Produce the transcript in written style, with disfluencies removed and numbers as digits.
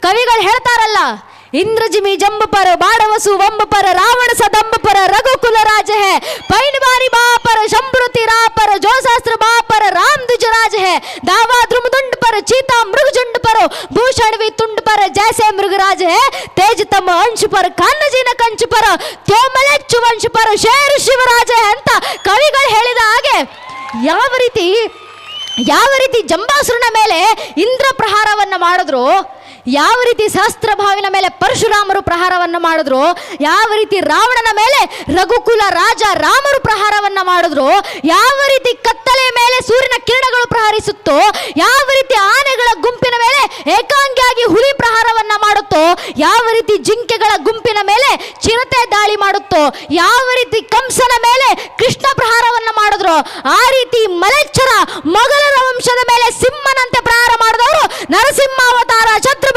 ಕವಿಗಳು ಹೇಳ್ತಾರಲ್ಲ, इंद्रजिमी जंब पर बाड़वसु वंब पर रावण सदंब पर रघुकुल राज है, पैन बारी बा पर शंभृति रा पर जो शास्त्र बा पर राम द्विजराज है, दावा द्रुमदुंड पर चीता मृगजुंड पर भूषण भी तुंड पर जैसे मृगराज है, तेज तम अंश पर कान्हजी न कंच पर त्योमलेच्छु वंश पर शेर शिवराज है ಅಂತ ಕವಿಗಳು ಹೇಳಿದ ಹಾಗೆ ಯಾವ ರೀತಿ ಜಂಬಾಸುರನ ಮೇಲೆ ಇಂದ್ರ ಪ್ರಹಾರವನ್ನ ಮಾಡಿದ್ರು, ಯಾವ ರೀತಿ ಸಹಸ್ರಭಾವಿನ ಮೇಲೆ ಪರಶುರಾಮರು ಪ್ರಹಾರವನ್ನು ಮಾಡಿದ್ರು, ಯಾವ ರೀತಿ ರಾವಣನ ಮೇಲೆ ರಘುಕುಲ ರಾಜ ರಾಮರು ಪ್ರಹಾರವನ್ನ ಮಾಡಿದ್ರು, ಯಾವ ರೀತಿ ಕತ್ತಲೆಯ ಮೇಲೆ ಸೂರ್ಯನ ಕಿರಣಗಳು ಪ್ರಹರಿಸುತ್ತೋ, ಯಾವ ರೀತಿ ಆನೆಗಳ ಗುಂಪಿನ ಮೇಲೆ ಏಕಾಂಗಿಯಾಗಿ ಹುಲಿ ಪ್ರಹಾರವನ್ನ ಮಾಡುತ್ತೋ, ಯಾವ ರೀತಿ ಜಿಂಕೆಗಳ ಗುಂಪಿನ ಮೇಲೆ ಚಿರತೆ ದಾಳಿ ಮಾಡುತ್ತೋ, ಯಾವ ರೀತಿ ಕಂಸನ ಮೇಲೆ ಕೃಷ್ಣ ಪ್ರಹಾರವನ್ನ ಮಾಡಿದ್ರು, ಆ ರೀತಿ ಮಲೆಚ್ಛರ ಮೊಘಲರ ವಂಶದ ಮೇಲೆ ಸಿಂಹನಂತೆ ಪ್ರಹಾರ ಮಾಡಿದವರು ನರಸಿಂಹಾವತಾರ ಛತ್ರ